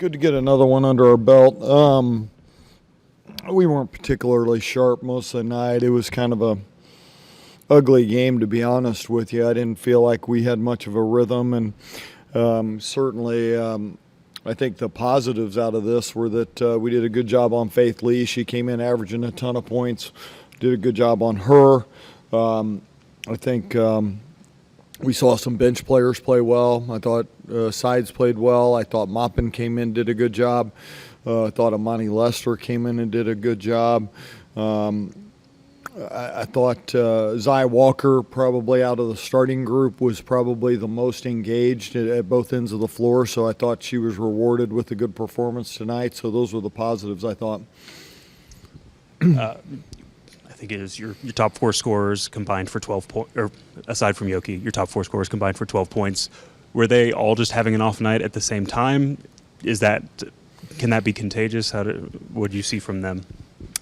Good to get another one under our belt. We weren't particularly sharp most of the night. It was kind of a ugly game, to be honest with you. I didn't feel like we had much of a rhythm, and certainly I think the positives out of this were that we did a good job on Faith Lee. She came in averaging a ton of points, did a good job on her. I think we saw some bench players play well. I thought Sides played well. I thought Maupin came in, did a good job. I thought Amani Lester came in and did a good job. I thought Zai Walker, probably out of the starting group, was probably the most engaged at both ends of the floor, so I thought she was rewarded with a good performance tonight. So those were the positives, I thought. I think it is your top four scorers combined for 12 points, or aside from Yoki, your top four scorers combined for 12 points. Were they all just having an off night at the same time? Can that be contagious? What do you see from them?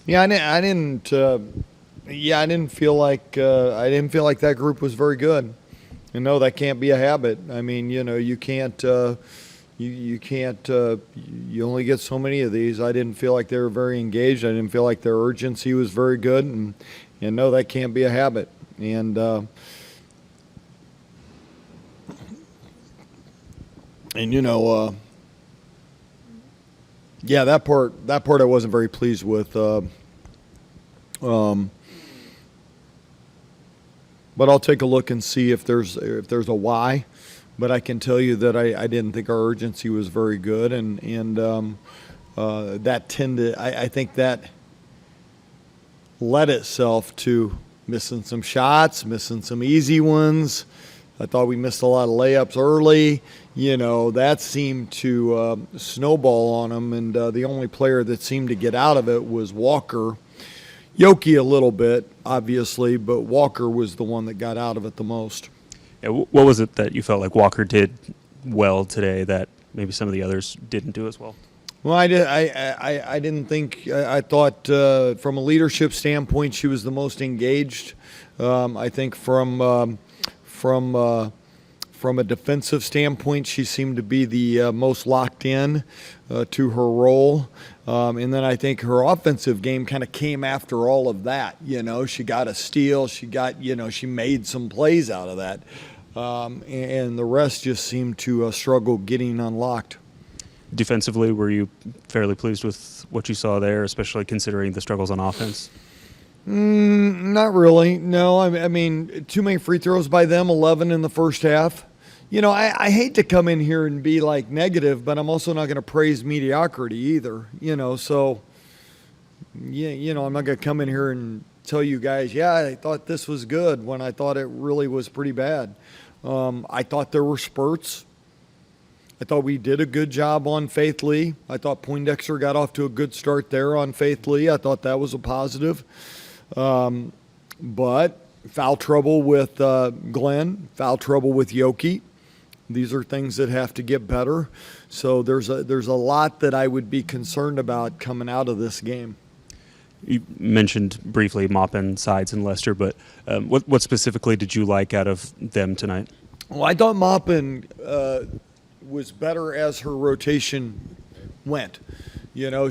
Yeah, I didn't feel like that group was very good. And no, that can't be a habit. I mean, you can't. You only get so many of these. I didn't feel like they were very engaged. I didn't feel like their urgency was very good, and no, that can't be a habit. And yeah, that part I wasn't very pleased with. But I'll take a look and see if there's a why. But I can tell you that I didn't think our urgency was very good, and that tended. I think that led itself to missing some shots, missing some easy ones. I thought we missed a lot of layups early. That seemed to snowball on them, and the only player that seemed to get out of it was Walker. Yoki a little bit, obviously, but Walker was the one that got out of it the most. Yeah, what was it that you felt like Walker did well today that maybe some of the others didn't do as well? Well, I didn't think. I thought from a leadership standpoint, she was the most engaged. I think from a defensive standpoint, she seemed to be the most locked in to her role. And then I think her offensive game kind of came after all of that. She got a steal. She made some plays out of that. And the rest just seemed to struggle getting unlocked. Defensively, were you fairly pleased with what you saw there, especially considering the struggles on offense? Not really. No, I mean, too many free throws by them, 11 in the first half. I hate to come in here and be like negative, but I'm also not going to praise mediocrity either. So I'm not going to come in here and tell you guys, yeah, I thought this was good when I thought it really was pretty bad. I thought there were spurts. I thought we did a good job on Faith Lee. I thought Poindexter got off to a good start there on Faith Lee. I thought that was a positive. But foul trouble with Glenn, foul trouble with Yoki. These are things that have to get better. So there's a lot that I would be concerned about coming out of this game. You mentioned briefly Maupin, Sides, and Lester, but what specifically did you like out of them tonight? Well, I thought Maupin was better as her rotation went. I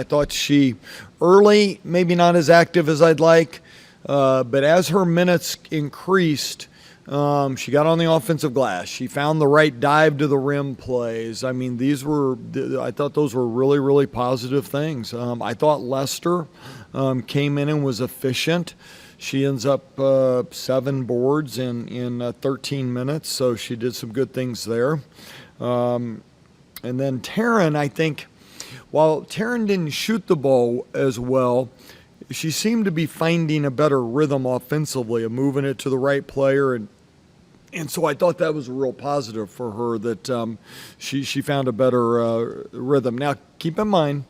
thought she early, maybe not as active as I'd like, but as her minutes increased, she got on the offensive glass. She found the right dive to the rim plays. I mean, I thought those were really, really positive things. I thought Lester came in and was efficient. She ends up 7 boards in 13 minutes, so she did some good things there. And then Taryn, I think, while Taryn didn't shoot the ball as well, she seemed to be finding a better rhythm offensively of moving it to the right player. And so I thought that was a real positive for her that she found a better rhythm. Now, keep in mind,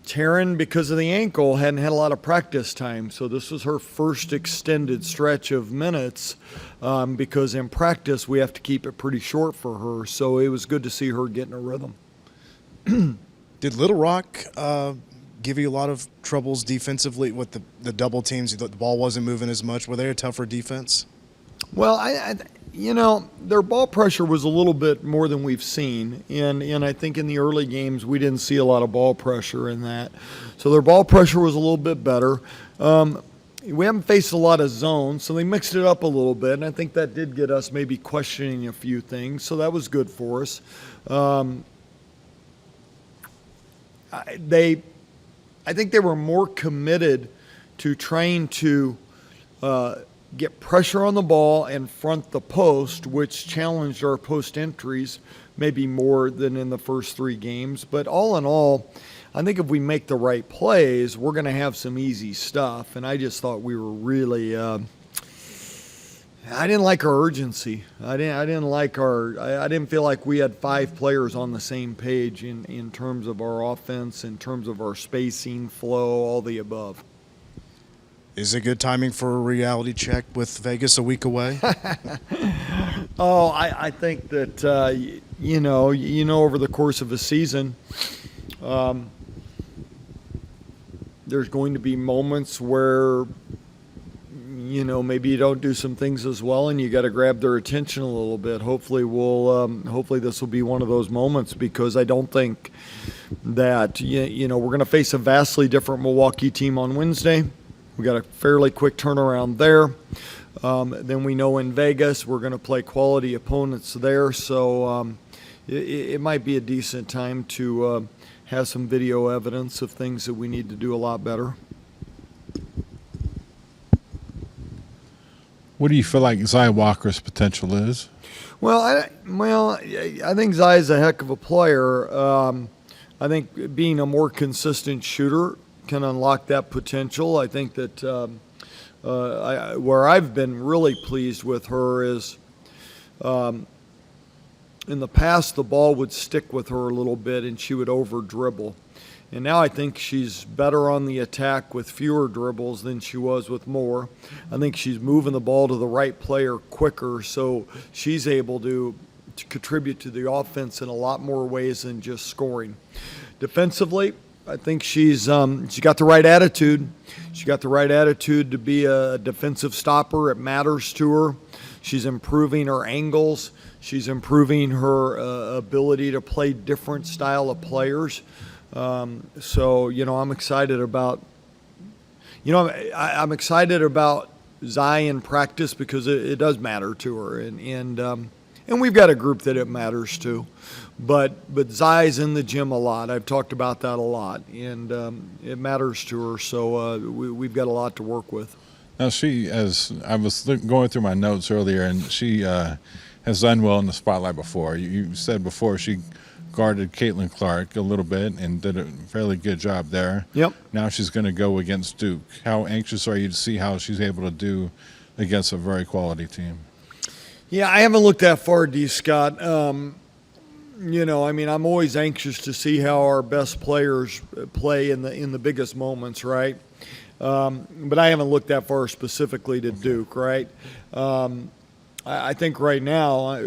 Taryn, because of the ankle, hadn't had a lot of practice time. So this was her first extended stretch of minutes because in practice we have to keep it pretty short for her. So it was good to see her getting a rhythm. Did Little Rock give you a lot of troubles defensively with the double teams? The ball wasn't moving as much. Were they a tougher defense? Well, I their ball pressure was a little bit more than we've seen, and I think in the early games we didn't see a lot of ball pressure in that. So their ball pressure was a little bit better. We haven't faced a lot of zones, so they mixed it up a little bit, and I think that did get us maybe questioning a few things, so that was good for us. I think they were more committed to trying to get pressure on the ball and front the post, which challenged our post entries maybe more than in the first 3 games. But all in all, I think if we make the right plays, we're going to have some easy stuff. And I just thought we were really I didn't like our urgency. I didn't feel like we had 5 players on the same page in terms of our offense, in terms of our spacing, flow, all the above. Is it good timing for a reality check with Vegas a week away? I think that over the course of a season, there's going to be moments where maybe you don't do some things as well, and you got to grab their attention a little bit. Hopefully this will be one of those moments, because I don't think that we're going to face a vastly different Milwaukee team on Wednesday. We got a fairly quick turnaround there. Then we know in Vegas we're going to play quality opponents there, so it might be a decent time to have some video evidence of things that we need to do a lot better. What do you feel like Zai Walker's potential is? Well, I think Zai's a heck of a player. I think being a more consistent shooter can unlock that potential. I think that where I've been really pleased with her is in the past the ball would stick with her a little bit and she would over dribble. And now I think she's better on the attack with fewer dribbles than she was with more. I think she's moving the ball to the right player quicker, so she's able to contribute to the offense in a lot more ways than just scoring. Defensively, I think she's got the right attitude. She got the right attitude to be a defensive stopper. It matters to her. She's improving her angles. She's improving her ability to play different style of players. So I'm excited about I'm excited about Zai in practice, because it does matter to her, and we've got a group that it matters to, but Zai's in the gym a lot. I've talked about that a lot, and it matters to her. So we've got a lot to work with. Now I was going through my notes earlier, and she has done well in the spotlight before. You said before she guarded Caitlin Clark a little bit and did a fairly good job there. Yep. Now she's going to go against Duke. How anxious are you to see how she's able to do against a very quality team? Yeah, I haven't looked that far, D. Scott. I'm always anxious to see how our best players play in the biggest moments, right? But I haven't looked that far specifically to Duke, right? I think right now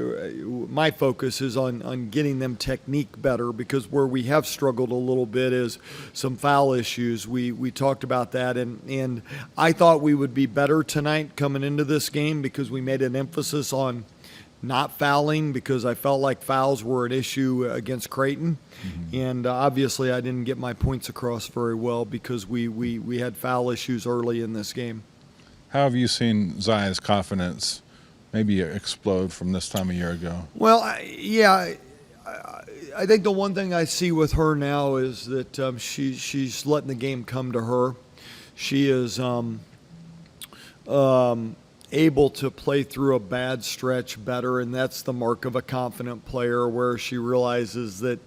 my focus is on getting them technique better, because where we have struggled a little bit is some foul issues. We talked about that, and I thought we would be better tonight coming into this game, because we made an emphasis on not fouling, because I felt like fouls were an issue against Creighton. Mm-hmm. And obviously I didn't get my points across very well because we had foul issues early in this game. How have you seen Zai's confidence maybe explode from this time a year ago? Well, I think the one thing I see with her now is that she's letting the game come to her. She is able to play through a bad stretch better, and that's the mark of a confident player, where she realizes that,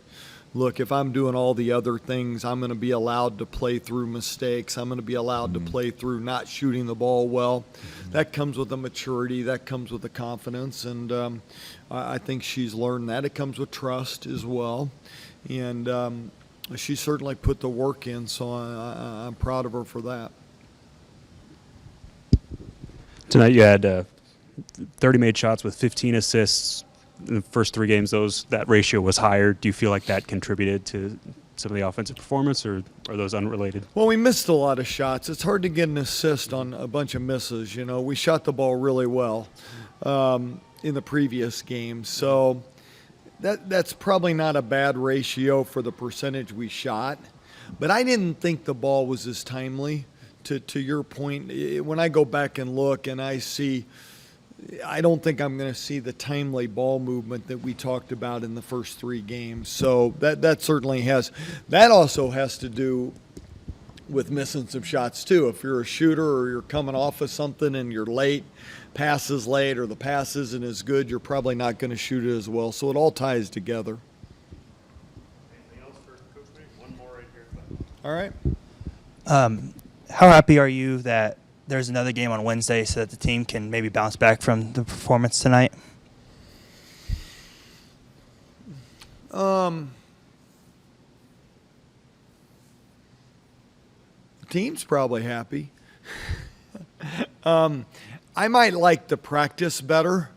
look, if I'm doing all the other things, I'm going to be allowed to play through mistakes. I'm going to be allowed to play through not shooting the ball well. That comes with a maturity. That comes with a confidence, and I think she's learned that. It comes with trust as well, and she certainly put the work in, so I'm proud of her for that. Tonight you had 30 made shots with 15 assists. In the first 3 games, that ratio was higher. Do you feel like that contributed to some of the offensive performance, or are those unrelated? Well, we missed a lot of shots. It's hard to get an assist on a bunch of misses. We shot the ball really well. in the previous game. So that's probably not a bad ratio for the percentage we shot. But I didn't think the ball was as timely. To your point, when I go back and look and I don't think I'm going to see the timely ball movement that we talked about in the first 3 games. So that certainly has – that also has to do with missing some shots too. If you're a shooter or you're coming off of something and you're late, pass is late, or the pass isn't as good, you're probably not going to shoot it as well. So it all ties together. Anything else for Coach Mittie? One more right here. All right. How happy are you that there's another game on Wednesday so that the team can maybe bounce back from the performance tonight? The team's probably happy. I might like the practice better,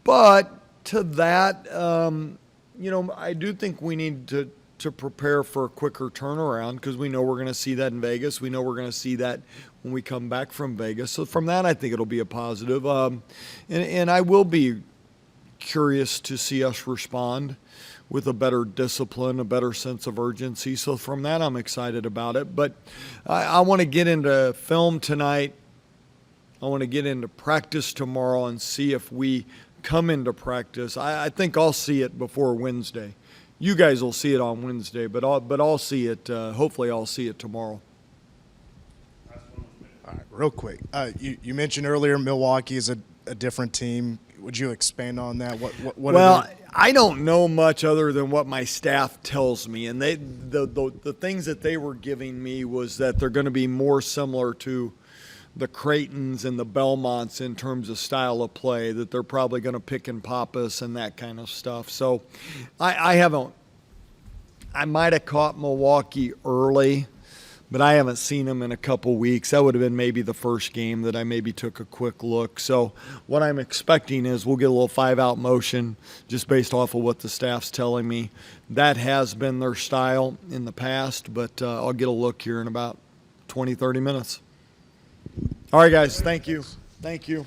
but to that, I do think we need to prepare for a quicker turnaround because we know we're going to see that in Vegas. We know we're going to see that when we come back from Vegas. So from that, I think it'll be a positive. And I will be curious to see us respond with a better discipline, a better sense of urgency. So from that, I'm excited about it. But I want to get into film tonight. I want to get into practice tomorrow and see if we come into practice. I think I'll see it before Wednesday. You guys will see it on Wednesday, but I'll see it. Hopefully, I'll see it tomorrow. All right, real quick. You mentioned earlier Milwaukee is a different team. Would you expand on that? What well, I don't know much other than what my staff tells me, and the things that they were giving me was that they're going to be more similar to the Creightons and the Belmonts in terms of style of play, that they're probably going to pick and pop us and that kind of stuff. So I might have caught Milwaukee early, but I haven't seen them in a couple weeks. That would have been maybe the first game that I maybe took a quick look. So what I'm expecting is we'll get a little 5-out motion just based off of what the staff's telling me. That has been their style in the past, but I'll get a look here in about 20, 30 minutes. All right, guys. Thank you. Thank you.